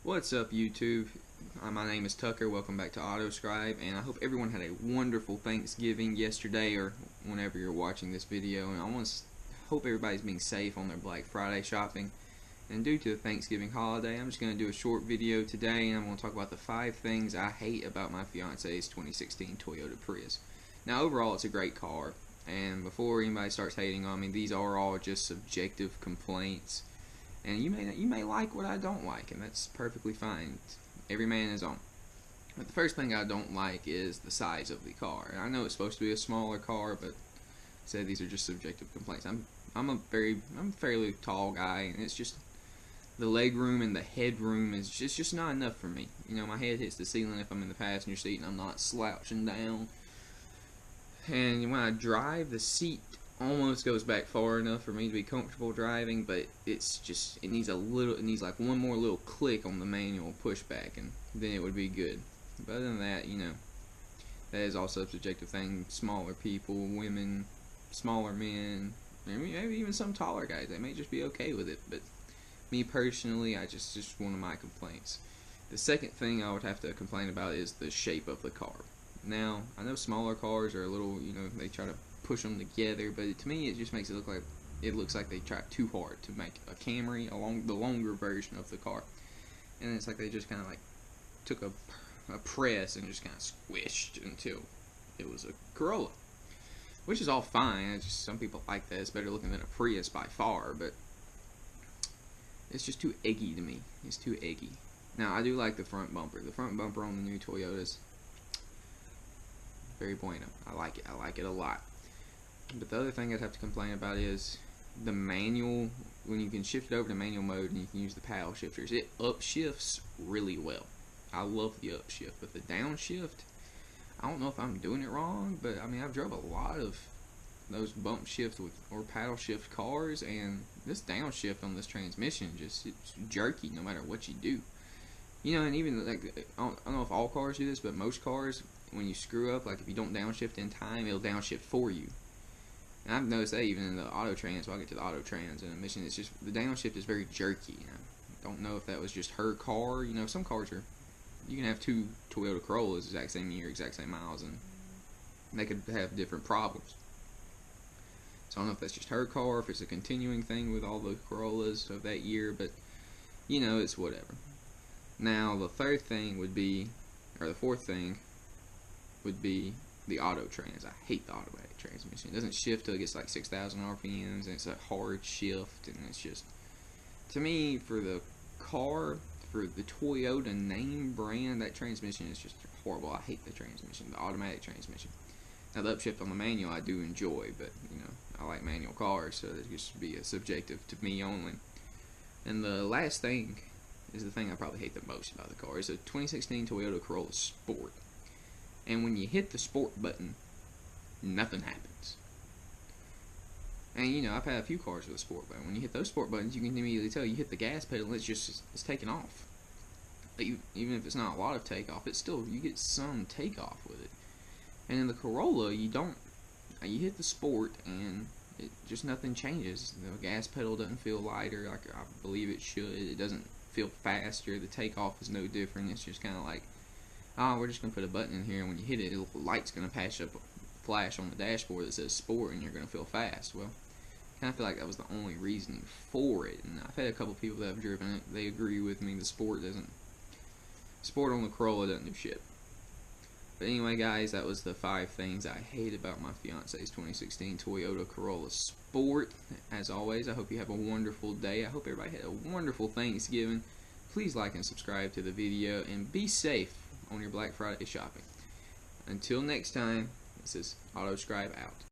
What's up, YouTube? My name is Tucker. Welcome back to AutoScribe, and I hope everyone had a wonderful Thanksgiving yesterday or whenever you're watching this video. And I want to hope everybody's being safe on their Black Friday shopping. And due to the Thanksgiving holiday, I'm just going to do a short video today, and I'm going to talk about the 5 things I hate about my fiance's 2016 Toyota Prius. Now, overall, it's a great car, and before anybody starts hating on me, these are all just subjective complaints. And you may like what I don't like, and that's perfectly fine. Every man is own. But the first thing I don't like is the size of the car. And I know it's supposed to be a smaller car, but I said these are just subjective complaints. I'm a fairly tall guy, and it's just the leg room and the head room is just not enough for me. You know, my head hits the ceiling if I'm in the passenger seat and I'm not slouching down. And when I drive, the seat almost goes back far enough for me to be comfortable driving, but it needs like one more little click on the manual pushback, and then it would be good. But other than that, you know, that is also a subjective thing. Smaller people, women, smaller men, maybe even some taller guys, they may just be okay with it. But me personally, just one of my complaints. The second thing I would have to complain about is the shape of the car. Now, I know smaller cars are a little, they try to push them together, but to me it just makes it looks like they tried too hard to make a Camry along the longer version of the car, and it's like they just kind of like took a press and just kind of squished until it was a Corolla, which is all fine. It's just some people like that. It's better looking than a Prius by far, but it's just too eggy to me. It's too eggy. Now, I do like the front bumper. The front bumper on the new Toyotas, very bueno. I like it. I like it a lot. But the other thing I'd have to complain about is the manual. When you can shift it over to manual mode and you can use the paddle shifters, it upshifts really well. I love the upshift, but the downshift, I don't know if I'm doing it wrong, but I mean, I've drove a lot of those bump shift or paddle shift cars, and this downshift on this transmission it's jerky no matter what you do. You know, and even like I don't know if all cars do this, but most cars, when you screw up, like if you don't downshift in time, it'll downshift for you. And I've noticed that even in the auto trans. So I'll get to the auto trans in a mission. It's just the downshift is very jerky. I don't know if that was just her car. You know, some cars are. You can have 2 Toyota Corollas, exact same year, exact same miles, and they could have different problems. So I don't know if that's just her car, if it's a continuing thing with all the Corollas of that year, but you know, it's whatever. Now the third thing would be, or the fourth thing would be the auto trans. I hate the automatic transmission. It doesn't shift till it gets like 6,000 RPMs, and it's a hard shift, and it's just, to me, for the car, for the Toyota name brand, that transmission is just horrible. I hate the transmission, the automatic transmission. Now the upshift on the manual I do enjoy, but you know, I like manual cars, so it just be a subjective to me only. And the last thing is the thing I probably hate the most about the car. It's a 2016 Toyota Corolla Sport. And when you hit the sport button, nothing happens. And you know, I've had a few cars with a sport button. When you hit those sport buttons, you can immediately tell you hit the gas pedal and it's taking off. Even if it's not a lot of takeoff, it's still, you get some takeoff with it. And in the Corolla, you don't. You hit the sport and nothing changes. The gas pedal doesn't feel lighter like I believe it should. It doesn't feel faster. The takeoff is no different. It's just kind of like, oh, we're just going to put a button in here, and when you hit it, the light's going to flash on the dashboard that says sport, and you're going to feel fast. Well, I kind of feel like that was the only reasoning for it, and I've had a couple people that have driven it. They agree with me. The sport on the Corolla doesn't do shit. But anyway, guys, that was the 5 things I hate about my fiance's 2016 Toyota Corolla Sport. As always, I hope you have a wonderful day. I hope everybody had a wonderful Thanksgiving. Please like and subscribe to the video, and be safe on your Black Friday shopping. Until next time, this is AutoScribe out.